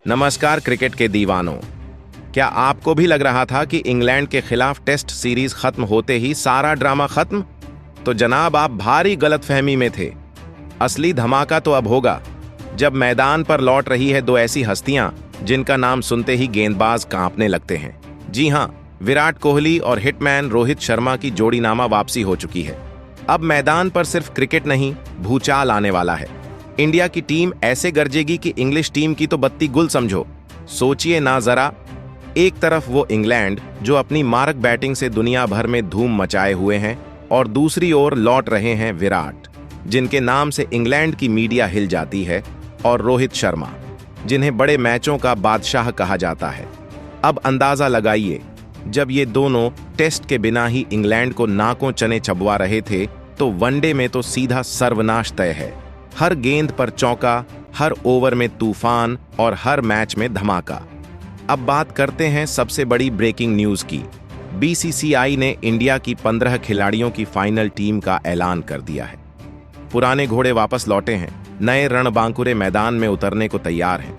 नमस्कार क्रिकेट के दीवानों। क्या आपको भी लग रहा था कि इंग्लैंड के खिलाफ टेस्ट सीरीज खत्म होते ही सारा ड्रामा खत्म? तो जनाब, आप भारी गलतफहमी में थे। असली धमाका तो अब होगा जब मैदान पर लौट रही है दो ऐसी हस्तियां जिनका नाम सुनते ही गेंदबाज कांपने लगते हैं। जी हां, विराट कोहली और हिटमैन रोहित शर्मा की जोड़ीनामा वापसी हो चुकी है। अब मैदान पर सिर्फ क्रिकेट नहीं, भूचाल आने वाला है। इंडिया की टीम ऐसे गरजेगी कि इंग्लिश टीम की तो बत्ती गुल समझो। सोचिए ना जरा, एक तरफ वो इंग्लैंड जो अपनी मारक बैटिंग से दुनिया भर में धूम मचाए हुए हैं, और दूसरी ओर लौट रहे हैं विराट, जिनके नाम से इंग्लैंड की मीडिया हिल जाती है, और रोहित शर्मा, जिन्हें बड़े मैचों का बादशाह कहा जाता है। अब अंदाजा लगाइए, जब ये दोनों टेस्ट के बिना ही इंग्लैंड को नाकों चने चबवा रहे थे, तो वनडे में तो सीधा सर्वनाश तय है। हर गेंद पर चौका, हर ओवर में तूफान और हर मैच में धमाका। अब बात करते हैं सबसे बड़ी ब्रेकिंग न्यूज की। बीसीसीआई ने इंडिया की 15 खिलाड़ियों की फाइनल टीम का ऐलान कर दिया है। पुराने घोड़े वापस लौटे हैं, नए रणबांकुरे मैदान में उतरने को तैयार हैं।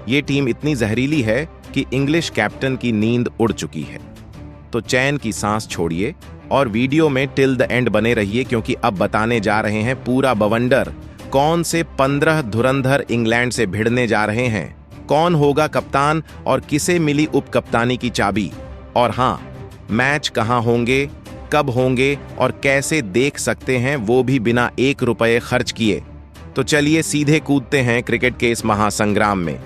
ये टीम इतनी जहरीली है कि इंग्लिश कैप्टन की नींद उड़ चुकी है। तो चैन की सांस छोड़िए और वीडियो में टिल द एंड बने रहिए, क्योंकि अब बताने जा रहे हैं पूरा बवंडर। कौन से 15 धुरंधर इंग्लैंड से भिड़ने जा रहे हैं, कौन होगा कप्तान और किसे मिली उप कप्तानी की चाबी, और हाँ, मैच कहां होंगे, कब होंगे और कैसे देख सकते हैं, वो भी बिना 1 रुपये खर्च किए। तो चलिए सीधे कूदते हैं क्रिकेट के इस महासंग्राम में।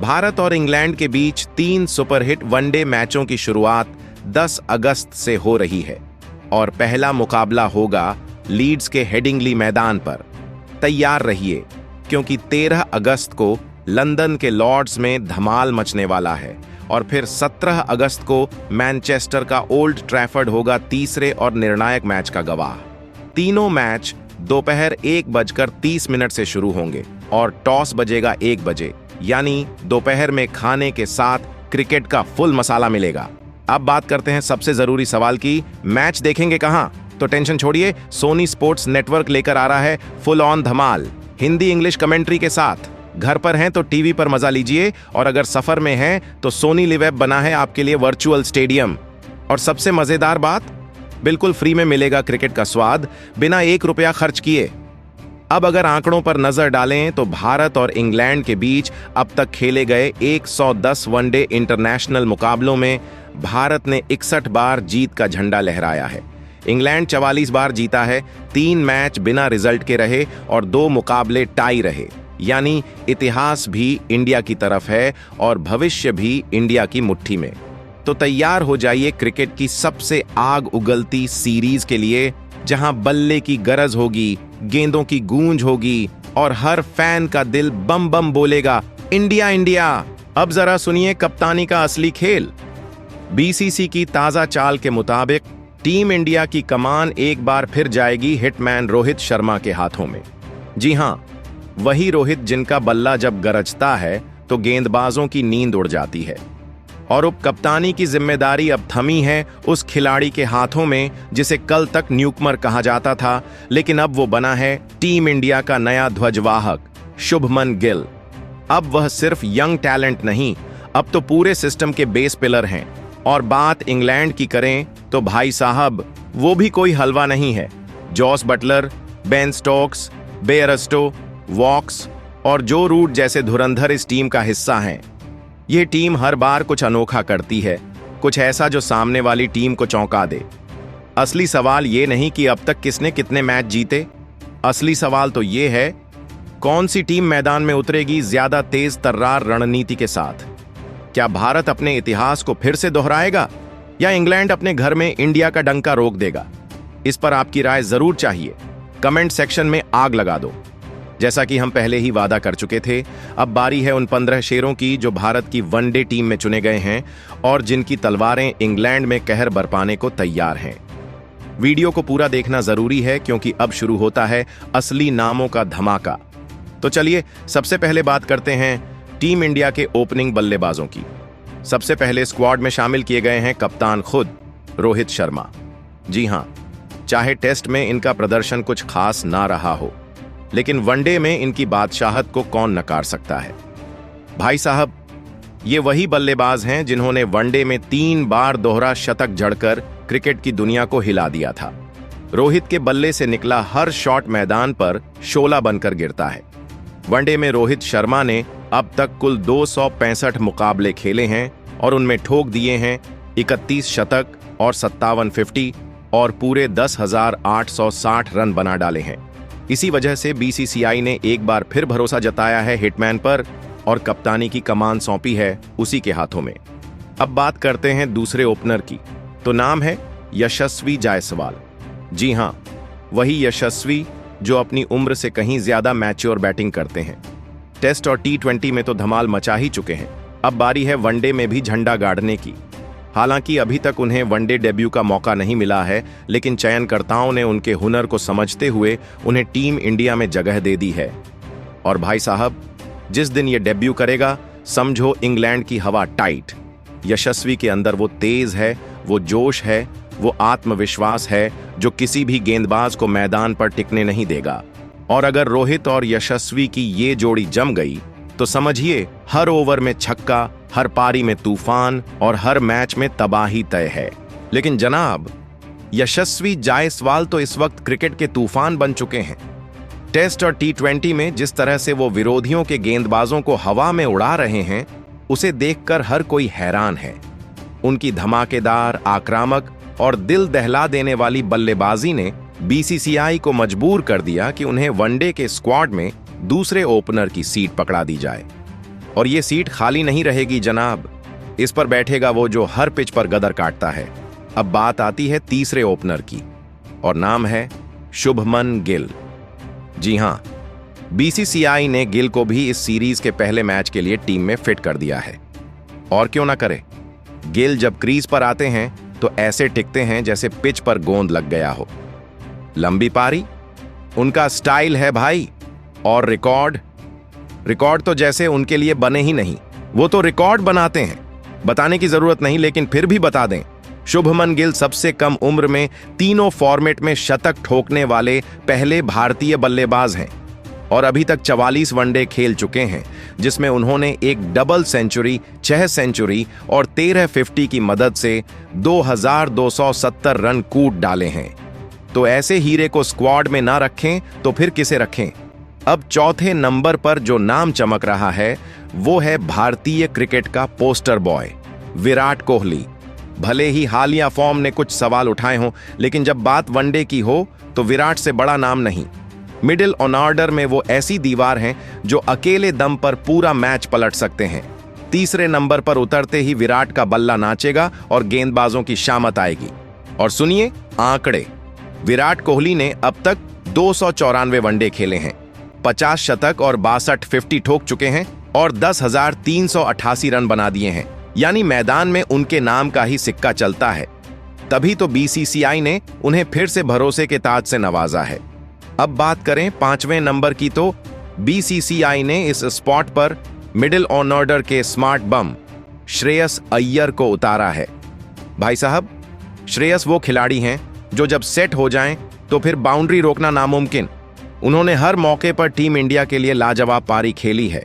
भारत और इंग्लैंड के बीच 3 सुपरहिट वनडे मैचों की शुरुआत 10 अगस्त से हो रही है, और पहला मुकाबला होगा लीड्स के हेडिंगली मैदान पर। तैयार रहिए, क्योंकि 13 अगस्त को लंदन के लॉर्ड्स में धमाल मचने वाला है, और फिर 17 अगस्त को मैनचेस्टर का ओल्ड ट्रैफर्ड होगा तीसरे और निर्णायक मैच का गवाह। तीनों मैच दोपहर 1:30 से शुरू होंगे, और टॉस बजेगा 1 बजे, यानी दोपहर में खाने के साथ क्रिकेट का फुल मसाला मिलेगा। अब बात करते हैं सबसे जरूरी सवाल की, मैच देखेंगे कहां? तो टेंशन छोड़िए, सोनी स्पोर्ट्स नेटवर्क लेकर आ रहा है full on Dhamaal, Hindi English commentary के साथ। घर पर हैं तो टीवी पर मजा लीजिए, और अगर सफर में हैं तो सोनी लिव ऐप बना है आपके लिए वर्चुअल स्टेडियम। और सबसे मजेदार बात, बिल्कुल फ्री में मिलेगा क्रिकेट का स्वाद, बिना 1 रुपया खर्च किए। अब अगर आंकड़ों पर नजर डालें तो भारत और इंग्लैंड के बीच अब तक खेले गए 110 वनडे इंटरनेशनल मुकाबलों में भारत ने 61 बार जीत का झंडा लहराया है। इंग्लैंड 44 बार जीता है, 3 मैच बिना रिजल्ट के रहे और 2 मुकाबले टाई रहे। यानी इतिहास भी इंडिया की तरफ है और भविष्य भी इंडिया की मुट्ठी में। तो तैयार हो जाइए क्रिकेट की सबसे आग उगलती सीरीज के लिए, जहां बल्ले की गरज होगी, गेंदों की गूंज होगी और हर फैन का दिल बम बम बोलेगा, इंडिया इंडिया। अब जरा सुनिए कप्तानी का असली खेल। बीसीसी की ताजा चाल के मुताबिक टीम इंडिया की कमान एक बार फिर जाएगी हिटमैन रोहित शर्मा के हाथों में। जी हां, वही रोहित जिनका बल्ला जब गरजता है तो गेंदबाजों की नींद उड़ जाती है। और उप कप्तानी की जिम्मेदारी अब थमी है उस खिलाड़ी के हाथों में जिसे कल तक न्यूकमर कहा जाता था, लेकिन अब वो बना है टीम इंडिया का नया ध्वजवाहक, शुभमन गिल। अब वह सिर्फ यंग टैलेंट नहीं, अब तो पूरे सिस्टम के बेस पिलर हैं। और बात इंग्लैंड की करें तो भाई साहब, वो भी कोई हलवा नहीं है। Jos Buttler, Ben Stokes, Bairstow, Woakes और जो रूट जैसे धुरंधर इस टीम का हिस्सा हैं। यह टीम हर बार कुछ अनोखा करती है, कुछ ऐसा जो सामने वाली टीम को चौंका दे। असली सवाल ये नहीं कि अब तक किसने कितने मैच जीते, असली सवाल तो ये है कौन सी टीम मैदान में उतरेगी ज्यादा तेज तर्रार रणनीति के साथ। क्या भारत अपने इतिहास को फिर से दोहराएगा, या इंग्लैंड अपने घर में इंडिया का डंका रोक देगा? इस पर आपकी राय जरूर चाहिए, कमेंट सेक्शन में आग लगा दो। जैसा कि हम पहले ही वादा कर चुके थे, अब बारी है उन 15 शेरों की जो भारत की वनडे टीम में चुने गए हैं और जिनकी तलवारें इंग्लैंड में कहर बरपाने को तैयार हैं। वीडियो को पूरा देखना जरूरी है, क्योंकि अब शुरू होता है असली नामों का धमाका। तो चलिए सबसे पहले बात करते हैं टीम इंडिया के ओपनिंग बल्लेबाजों की। सबसे पहले स्क्वाड में शामिल किए गए हैं कप्तान खुद रोहित शर्मा। जी हां, चाहे टेस्ट में इनका प्रदर्शन कुछ खास ना रहा हो, लेकिन वनडे में इनकी बादशाहत को कौन नकार सकता है। भाई साहब, ये वही बल्लेबाज हैं जिन्होंने वनडे में 3 बार दोहरा शतक जड़कर क्रिकेट की दुनिया को हिला दिया था। रोहित के बल्ले से निकला हर शॉट मैदान पर शोला बनकर गिरता है। वनडे में रोहित शर्मा ने अब तक कुल 265 मुकाबले खेले हैं और उनमें ठोक दिए हैं 31 शतक और 57 50 और पूरे 10,860 रन बना डाले हैं। इसी वजह से बीसीसीआई ने एक बार फिर भरोसा जताया है हिटमैन पर और कप्तानी की कमान सौंपी है उसी के हाथों में। अब बात करते हैं दूसरे ओपनर की, तो नाम है यशस्वी जायसवाल। जी हां, वही यशस्वी जो अपनी उम्र से कहीं ज्यादा मैच्योर बैटिंग करते हैं। टेस्ट और T20 में तो धमाल मचा ही चुके हैं, अब बारी है वनडे में भी झंडा गाड़ने की। हालांकि अभी तक उन्हें वनडे डेब्यू का मौका नहीं मिला है, लेकिन चयनकर्ताओं ने उनके हुनर को समझते हुए उन्हें टीम इंडिया में जगह दे दी है। और भाई साहब, जिस दिन ये डेब्यू करेगा समझो इंग्लैंड की हवा टाइट। यशस्वी के अंदर वो तेज है, वो जोश है, वो आत्मविश्वास है जो किसी भी गेंदबाज को मैदान पर टिकने नहीं देगा। और अगर रोहित और यशस्वी की ये जोड़ी जम गई तो समझिए हर ओवर में छक्का, हर पारी में तूफान और हर मैच में तबाही तय है। लेकिन जनाब, यशस्वी जायसवाल तो इस वक्त क्रिकेट के तूफान बन चुके हैं। टेस्ट और T20 में जिस तरह से वो विरोधियों के गेंदबाजों को हवा में उड़ा रहे हैं, उसे देखकर हर कोई हैरान है। उनकी धमाकेदार, आक्रामक और दिल दहला देने वाली बल्लेबाजी ने बीसीसीआई को मजबूर कर दिया कि उन्हें वनडे के स्क्वाड में दूसरे ओपनर की सीट पकड़ा दी जाए। और ये सीट खाली नहीं रहेगी जनाब, इस पर बैठेगा वो जो हर पिच पर गदर काटता है। अब बात आती है तीसरे ओपनर की और नाम है शुभमन गिल। जी हां, बीसीसीआई ने गिल को भी इस सीरीज के पहले मैच के लिए टीम में फिट कर दिया है। और क्यों ना करे, गिल जब क्रीज पर आते हैं तो ऐसे टिकते हैं जैसे पिच पर गोंद लग गया हो। लंबी पारी उनका स्टाइल है भाई, और रिकॉर्ड तो जैसे उनके लिए बने ही नहीं, वो तो रिकॉर्ड बनाते हैं। बताने की जरूरत नहीं, लेकिन फिर भी बता दें, शुभमन गिल सबसे कम उम्र में तीनों फॉर्मेट में शतक ठोकने वाले पहले भारतीय बल्लेबाज हैं और अभी तक 44 वनडे खेल चुके हैं, जिसमें उन्होंने एक डबल सेंचुरी, 6 सेंचुरी और 13 50 की मदद से 2270 रन कूट डाले हैं। तो ऐसे हीरे को स्क्वाड में ना रखें तो फिर किसे रखें। अब चौथे नंबर पर जो नाम चमक रहा है वो है भारतीय क्रिकेट का पोस्टर बॉय विराट कोहली। भले ही हालिया फॉर्म ने कुछ सवाल उठाए हों, लेकिन जब बात वनडे की हो तो विराट से बड़ा नाम नहीं। मिडिल ऑर्डर में वो ऐसी दीवार हैं जो अकेले दम पर पूरा मैच पलट सकते हैं। तीसरे नंबर पर उतरते ही विराट का बल्ला नाचेगा और गेंदबाजों की शामत आएगी। और सुनिए आंकड़े, विराट कोहली ने अब तक 294 वनडे खेले हैं, 50 शतक और 62 50 ठोक चुके हैं और 10,388 रन बना दिए हैं। यानी मैदान में उनके नाम का ही सिक्का चलता है। तभी तो बीसीसीआई ने उन्हें फिर से भरोसे के ताज से नवाजा है। अब बात करें 5वें नंबर की, तो बीसीसीआई ने इस स्पॉट पर मिडिल ऑर्डर के स्मार्ट बम श्रेयस अय्यर को उतारा है। भाई साहब, श्रेयस वो खिलाड़ी हैं जो जब सेट हो जाएं तो फिर बाउंड्री रोकना नामुमकिन। उन्होंने हर मौके पर टीम इंडिया के लिए लाजवाब पारी खेली है।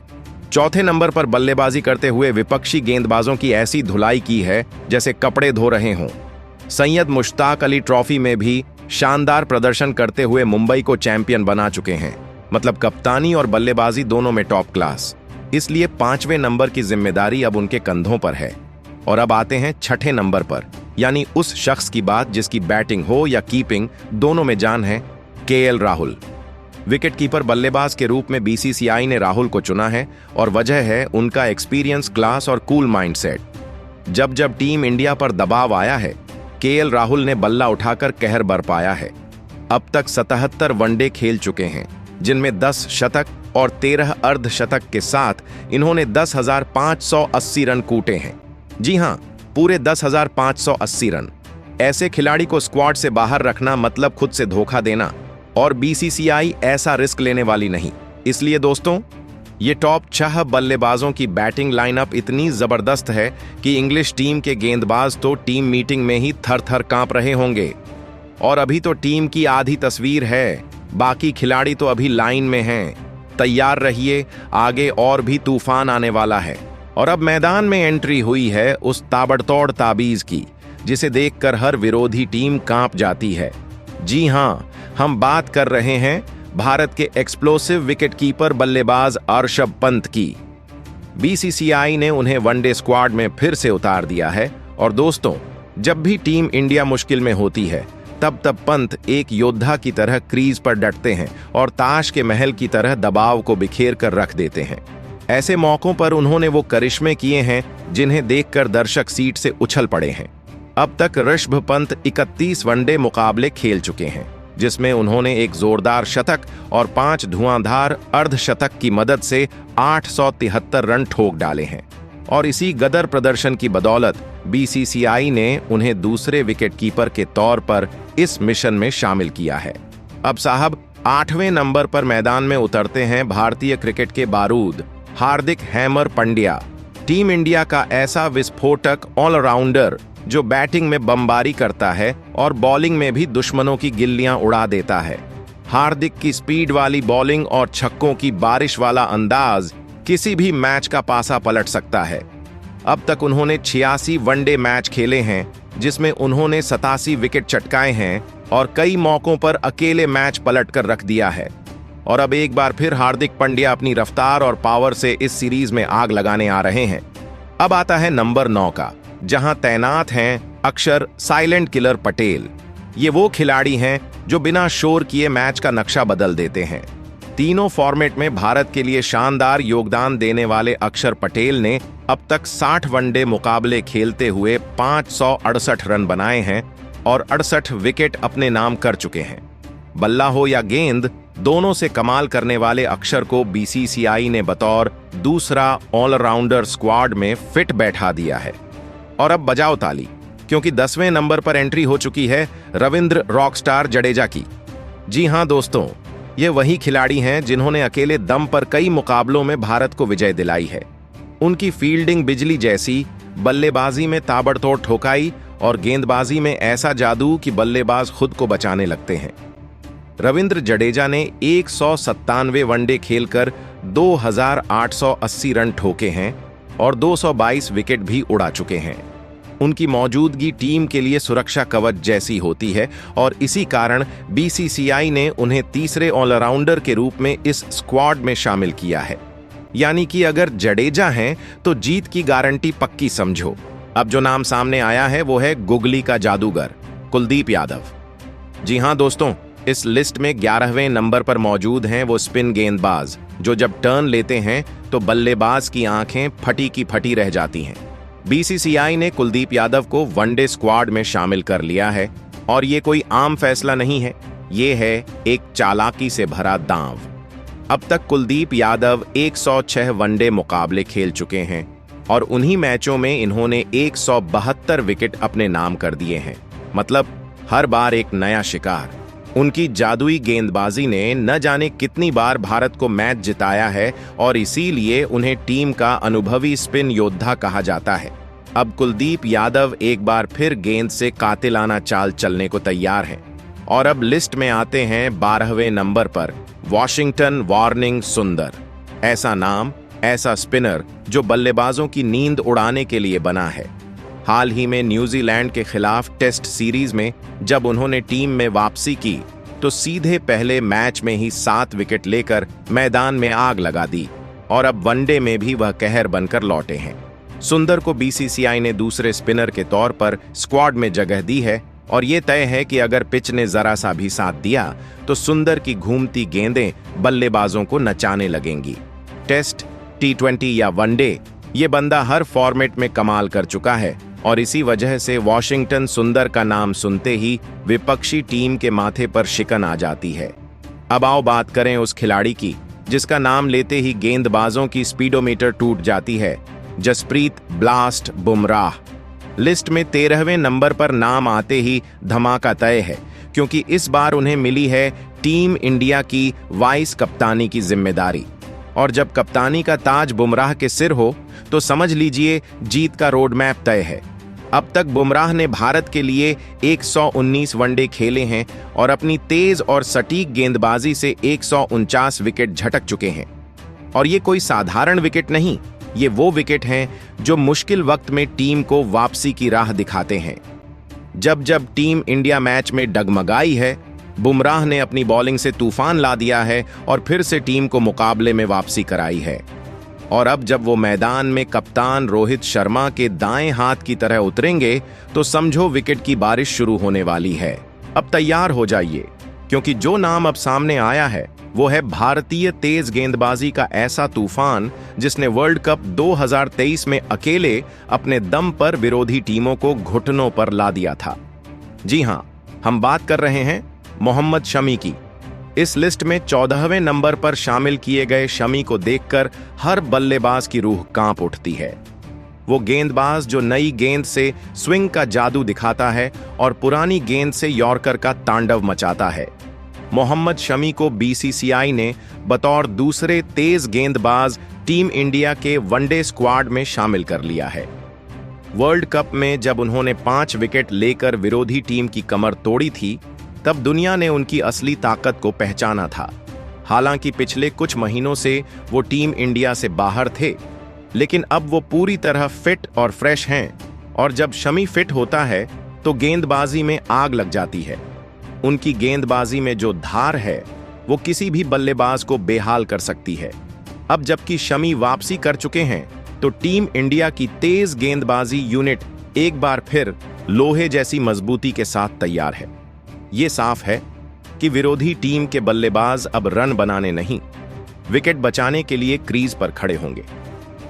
चौथे नंबर पर बल्लेबाजी करते हुए विपक्षी गेंदबाजों की ऐसी धुलाई की है जैसे कपड़े धो रहे हों। सैयद मुश्ताक अली ट्रॉफी में भी शानदार प्रदर्शन करते हुए मुंबई को चैंपियन बना चुके हैं। मतलब कप्तानी और बल्लेबाजी दोनों में टॉप क्लास। इसलिए 5वें नंबर की जिम्मेदारी अब उनके कंधों पर है। और अब आते हैं 6ठे नंबर पर, यानी उस शख्स की बात जिसकी बैटिंग हो या कीपिंग दोनों में जान है, केएल राहुल। विकेटकीपर बल्लेबाज के रूप में बीसीसीआई ने राहुल को चुना है और वजह है उनका एक्सपीरियंस, क्लास और कूल माइंडसेट। जब जब टीम इंडिया पर दबाव आया है, केएल राहुल ने बल्ला उठाकर कहर बरपाया है। अब तक 77 वनडे खेल चुके हैं, जिनमें 10 शतक और 13 अर्धशतक के साथ इन्होंने 10,580 रन कूटे हैं। जी हां, पूरे 10,580 रन। ऐसे खिलाड़ी को स्क्वाड से बाहर रखना मतलब खुद से धोखा देना, और बीसीसीआई ऐसा रिस्क लेने वाली नहीं। इसलिए दोस्तों, ये टॉप 6 बल्लेबाजों की बैटिंग लाइनअप इतनी जबरदस्त है कि इंग्लिश टीम के गेंदबाज तो टीम मीटिंग में ही थर थर कांप रहे होंगे। और अभी तो टीम की आधी तस्वीर है, बाकी खिलाड़ी तो अभी लाइन में हैं। तैयार रहिए, आगे और भी तूफान आने वाला है। और अब मैदान में एंट्री हुई है उस ताबड़तोड़ ताबीज की जिसे देखकर हर विरोधी टीम कांप जाती है। जी हां, हम बात कर रहे हैं भारत के एक्सप्लोसिव विकेटकीपर बल्लेबाज ऋषभ पंत की। बीसीसीआई ने उन्हें वनडे स्क्वाड में फिर से उतार दिया है। और दोस्तों, जब भी टीम इंडिया मुश्किल में होती है तब पंत एक योद्धा की तरह क्रीज पर डटते हैं और ताश के महल की तरह दबाव को बिखेर कर रख देते हैं। ऐसे मौकों पर उन्होंने वो करिश्मे किए हैं जिन्हें देखकर दर्शक सीट से उछल पड़े हैं। अब तक ऋषभ पंत 31 वनडे मुकाबले खेल चुके हैं, जिसमें उन्होंने एक जोरदार शतक और 5 धुआंधार अर्धशतक की मदद से 873 रन ठोक डाले हैं। और इसी गदर प्रदर्शन की बदौलत बीसीसीआई ने उन्हें दूसरे विकेटकीपर के तौर पर इस मिशन में शामिल किया है। अब साहब, 8वें नंबर पर मैदान में उतरते हैं भारतीय क्रिकेट के बारूद हार्दिक हैमर पंड्या, टीम इंडिया का ऐसा विस्फोटक ऑलराउंडर जो बैटिंग में बमबारी करता है और बॉलिंग में भी दुश्मनों की गिल्लियां उड़ा देता है। हार्दिक की स्पीड वाली बॉलिंग और छक्कों की बारिश वाला अंदाज किसी भी मैच का पासा पलट सकता है। अब तक उन्होंने 86 वनडे मैच खेले हैं, जिसमें उन्होंने 87 विकेट चटकाए हैं और कई मौकों पर अकेले मैच पलट कर रख दिया है। और अब एक बार फिर हार्दिक पंड्या अपनी रफ्तार और पावर से इस सीरीज में आग लगाने आ रहे हैं। अब आता है नंबर 9 का, जहां तैनात हैं अक्षर साइलेंट किलर पटेल। ये वो खिलाड़ी हैं जो बिना शोर किए मैच का नक्शा बदल देते हैं। तीनों फॉर्मेट में भारत के लिए शानदार योगदान देने वाले अक्षर पटेल ने अब तक 60 वनडे मुकाबले खेलते हुए 568 रन बनाए हैं और 68 विकेट अपने नाम कर चुके हैं। बल्ला हो या गेंद, दोनों से कमाल करने वाले अक्षर को बीसीसीआई ने बतौर दूसरा ऑलराउंडर स्क्वाड में फिट बैठा दिया है। और अब बजाओ ताली, क्योंकि 10वें नंबर पर एंट्री हो चुकी है रविंद्र रॉकस्टार जडेजा की। जी हां दोस्तों, ये वही खिलाड़ी हैं जिन्होंने अकेले दम पर कई मुकाबलों में भारत को विजय दिलाई है। उनकी फील्डिंग बिजली जैसी, बल्लेबाजी में ताबड़तोड़ ठोकाई और गेंदबाजी में ऐसा जादू कि बल्लेबाज खुद को बचाने लगते हैं। रविंद्र जडेजा ने 197 वनडे खेलकर 2880 रन ठोके हैं और 222 विकेट भी उड़ा चुके हैं। उनकी मौजूदगी टीम के लिए सुरक्षा कवच जैसी होती है और इसी कारण बीसीसीआई ने उन्हें तीसरे ऑलराउंडर के रूप में इस स्क्वाड में शामिल किया है। यानी कि अगर जडेजा हैं तो जीत की गारंटी पक्की समझो। अब जो नाम सामने आया है वो है गुगली का जादूगर कुलदीप यादव। जी हां दोस्तों, इस लिस्ट में 11वें नंबर पर मौजूद हैं वो स्पिन गेंदबाज जो जब टर्न लेते हैं तो बल्लेबाज की आंखें फटी की फटी रह जाती हैं। बीसीसीआई ने कुलदीप यादव को वनडे स्क्वाड में शामिल कर लिया है और ये कोई आम फैसला नहीं है, ये है एक चालाकी से भरा दांव। अब तक कुलदीप यादव 106 वनडे मुकाबले खेल चुके हैं और उन्हीं मैचों में इन्होंने 172 विकेट अपने नाम कर दिए हैं। मतलब हर बार एक नया शिकार। उनकी जादुई गेंदबाजी ने न जाने कितनी बार भारत को मैच जिताया है और इसीलिए उन्हें टीम का अनुभवी स्पिन योद्धा कहा जाता है। अब कुलदीप यादव एक बार फिर गेंद से कातिलाना चाल चलने को तैयार हैं। और अब लिस्ट में आते हैं 12वें नंबर पर वॉशिंगटन वार्निंग सुंदर। ऐसा नाम, ऐसा स्पिनर जो बल्लेबाजों की नींद उड़ाने के लिए बना है। हाल ही में न्यूजीलैंड के खिलाफ टेस्ट सीरीज में जब उन्होंने टीम में वापसी की तो सीधे पहले मैच में ही 7 विकेट लेकर मैदान में आग लगा दी और अब वनडे में भी वह कहर बनकर लौटे हैं। सुंदर को बीसीसीआई ने दूसरे स्पिनर के तौर पर स्क्वाड में जगह दी है और ये तय है कि अगर पिच ने जरा सा भी साथ दिया तो सुंदर की घूमती गेंदें बल्लेबाजों को नचाने लगेंगी। टेस्ट, T20 या वनडे, ये बंदा हर फॉर्मेट में कमाल कर चुका है और इसी वजह से वॉशिंगटन सुंदर का नाम सुनते ही विपक्षी टीम के माथे पर शिकन आ जाती है। अब आओ बात करें उस खिलाड़ी की जिसका नाम लेते ही गेंदबाजों की स्पीडोमीटर टूट जाती है, जसप्रीत ब्लास्ट बुमराह। लिस्ट में 13वें नंबर पर नाम आते ही धमाका तय है, क्योंकि इस बार उन्हें मिली है टीम इंडिया की वाइस कप्तानी की जिम्मेदारी। और जब कप्तानी का ताज बुमराह के सिर हो तो समझ लीजिए जीत का रोड मैप तय है। अब तक बुमराह ने भारत के लिए 119 वनडे खेले हैं और अपनी तेज और सटीक गेंदबाजी से 149 विकेट झटक चुके हैं। और ये कोई साधारण विकेट नहीं, ये वो विकेट हैं जो मुश्किल वक्त में टीम को वापसी की राह दिखाते हैं। जब जब टीम इंडिया मैच में डगमगाई है, बुमराह ने अपनी बॉलिंग से तूफान ला दिया है और फिर से टीम को मुकाबले में वापसी कराई है। और अब जब वो मैदान में कप्तान रोहित शर्मा के दाएं हाथ की तरह उतरेंगे तो समझो विकेट की बारिश शुरू होने वाली है। अब तैयार हो जाइए, क्योंकि जो नाम अब सामने आया है वो है भारतीय तेज गेंदबाजी का ऐसा तूफान जिसने वर्ल्ड कप 2023 में अकेले अपने दम पर विरोधी टीमों को घुटनों पर ला दिया था। जी हां, हम बात कर रहे हैं मोहम्मद शमी की। इस लिस्ट में 14वें नंबर पर शामिल किए गए शमी को देखकर हर बल्लेबाज की रूह कांप उठती है। वो गेंदबाज जो नई गेंद से स्विंग का जादू दिखाता है और पुरानी गेंद से यॉर्कर का तांडव मचाता है। मोहम्मद शमी को बीसीसीआई ने बतौर दूसरे तेज गेंदबाज टीम इंडिया के वनडे स्क्वाड में शामिल कर लिया है। वर्ल्ड कप में जब उन्होंने 5 विकेट लेकर विरोधी टीम की कमर तोड़ी थी, तब दुनिया ने उनकी असली ताकत को पहचाना था। हालांकि पिछले कुछ महीनों से वो टीम इंडिया से बाहर थे, लेकिन अब वो पूरी तरह फिट और फ्रेश हैं। और जब शमी फिट होता है तो गेंदबाजी में आग लग जाती है। उनकी गेंदबाजी में जो धार है वो किसी भी बल्लेबाज को बेहाल कर सकती है। अब जबकि शमी वापसी कर चुके हैं तो टीम इंडिया की तेज गेंदबाजी यूनिट एक बार फिर लोहे जैसी मजबूती के साथ तैयार है। ये साफ है कि विरोधी टीम के बल्लेबाज अब रन बनाने नहीं, विकेट बचाने के लिए क्रीज पर खड़े होंगे।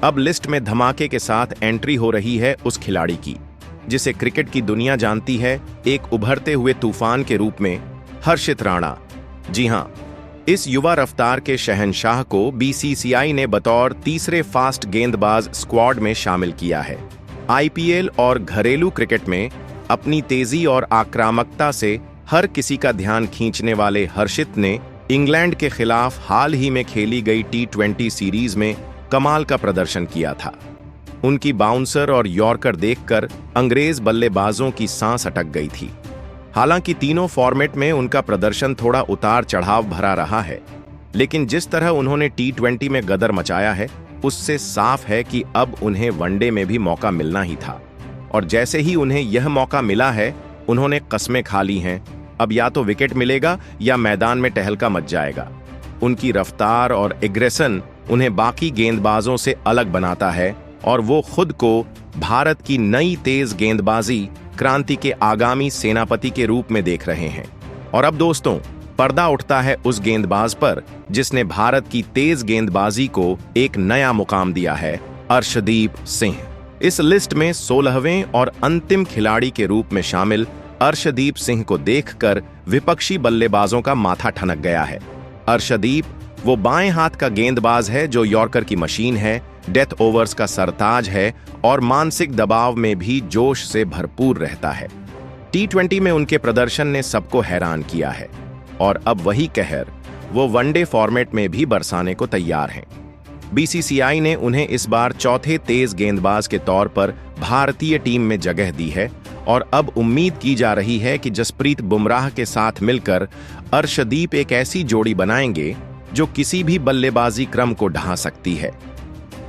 अब लिस्ट में धमाके के साथ एंट्री हो रही है उस खिलाड़ी की जिसे क्रिकेट की दुनिया जानती है एक उभरते हुए तूफान के रूप में, हर्षित राणा। जी हां, इस युवा रफ्तार के शहंशाह को बीसीसीआई ने बतौर तीसरे फास्ट गेंदबाज स्क्वाड में शामिल किया है। आईपीएल और घरेलू क्रिकेट में अपनी तेजी और आक्रामकता से हर किसी का ध्यान खींचने वाले हर्षित ने इंग्लैंड के खिलाफ हाल ही में खेली गई T20 सीरीज में कमाल का प्रदर्शन किया था। उनकी बाउंसर और यॉर्कर देखकर अंग्रेज बल्लेबाजों की सांस अटक गई थी। हालांकि तीनों फॉर्मेट में उनका प्रदर्शन थोड़ा उतार चढ़ाव भरा रहा है, लेकिन जिस तरह उन्होंने T20 में गदर मचाया है उससे साफ है कि अब उन्हें वनडे में भी मौका मिलना ही था। और जैसे ही उन्हें यह मौका मिला है, उन्होंने कस्में खा ली हैं, अब या तो विकेट मिलेगा या मैदान में टहलका मच जाएगा। उनकी रफ्तार और एग्रेशन उन्हें बाकी गेंदबाजों से अलग बनाता है और वो खुद को भारत की नई तेज गेंदबाजी क्रांति के आगामी सेनापति के रूप में देख रहे हैं। और अब दोस्तों, पर्दा उठता है उस गेंदबाज पर जिसने भारत की तेज गेंदबाजी को एक नया मुकाम दिया है, अर्शदीप सिंह। इस लिस्ट में 16वें और अंतिम खिलाड़ी के रूप में शामिल अर्शदीप सिंह को देखकर विपक्षी बल्लेबाजों का माथा ठनक गया है। अर्शदीप वो बाएं हाथ का गेंदबाज है जो यॉर्कर की मशीन है, डेथ ओवर्स का सरताज है और मानसिक दबाव में भी जोश से भरपूर रहता है। T20 में उनके प्रदर्शन ने सबको हैरान किया है और अब वही कहर वो वनडे फॉर्मेट में भी बरसाने को तैयार हैं। बीसीसीआई ने उन्हें इस बार चौथे तेज गेंदबाज के तौर पर भारतीय टीम में जगह दी है और अब उम्मीद की जा रही है कि जसप्रीत बुमराह के साथ मिलकर अर्शदीप एक ऐसी जोड़ी बनाएंगे जो किसी भी बल्लेबाजी क्रम को ढहा सकती है।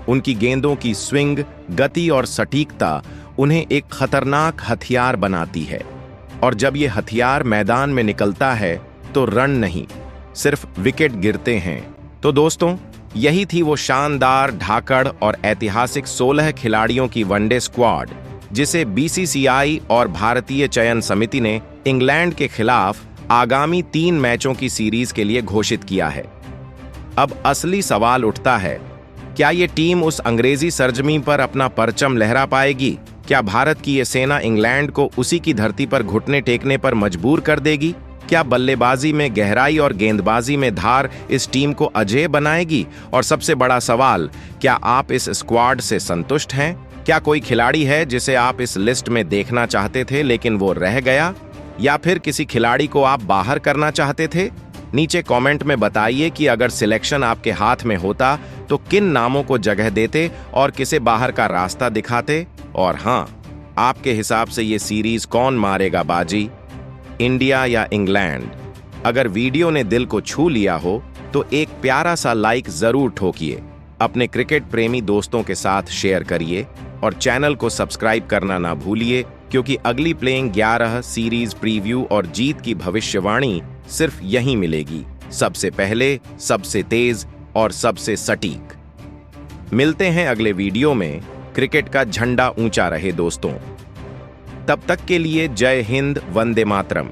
उनकी गेंदों की स्विंग, गति और सटीकता उन्हें एक खतरनाक हथियार बनाती है और जब ये हथियार मैदान में निकलता है तो रन नहीं, सिर्फ विकेट गिरते हैं। तो दोस्तों, यही थी वो शानदार, ढाकड़ और ऐतिहासिक 16 खिलाड़ियों की वनडे स्क्वाड जिसे बीसीसीआई और भारतीय चयन समिति ने इंग्लैंड के खिलाफ आगामी 3 मैचों की सीरीज के लिए घोषित किया है। अब असली सवाल उठता है, क्या ये टीम उस अंग्रेजी सरजमी पर अपना परचम लहरा पाएगी? क्या भारत की ये सेना इंग्लैंड को उसी की धरती पर घुटने टेकने पर मजबूर कर देगी? क्या बल्लेबाजी में गहराई और गेंदबाजी में धार इस टीम को अजेय बनाएगी? और सबसे बड़ा सवाल, क्या आप इस स्क्वाड से संतुष्ट हैं? क्या कोई खिलाड़ी है जिसे आप इस लिस्ट में देखना चाहते थे लेकिन वो रह गया, या फिर किसी खिलाड़ी को आप बाहर करना चाहते थे? नीचे कमेंट में बताइए कि अगर सिलेक्शन आपके हाथ में होता तो किन नामों को जगह देते और किसे बाहर का रास्ता दिखाते। और हाँ, आपके हिसाब से ये सीरीज कौन मारेगा बाजी, इंडिया या इंग्लैंड? अगर वीडियो ने दिल को छू लिया हो तो एक प्यारा सा लाइक जरूर ठोकिए अपने क्रिकेट प्रेमी दोस्तों के साथ शेयर करिए और चैनल को सब्सक्राइब करना ना भूलिए, क्योंकि अगली प्लेइंग 11 सीरीज प्रीव्यू और जीत की भविष्यवाणी सिर्फ यहीं मिलेगी, सबसे पहले, सबसे तेज और सबसे सटीक। मिलते हैं अगले वीडियो में। क्रिकेट का झंडा ऊंचा रहे दोस्तों। तब तक के लिए जय हिंद, वंदे मातरम।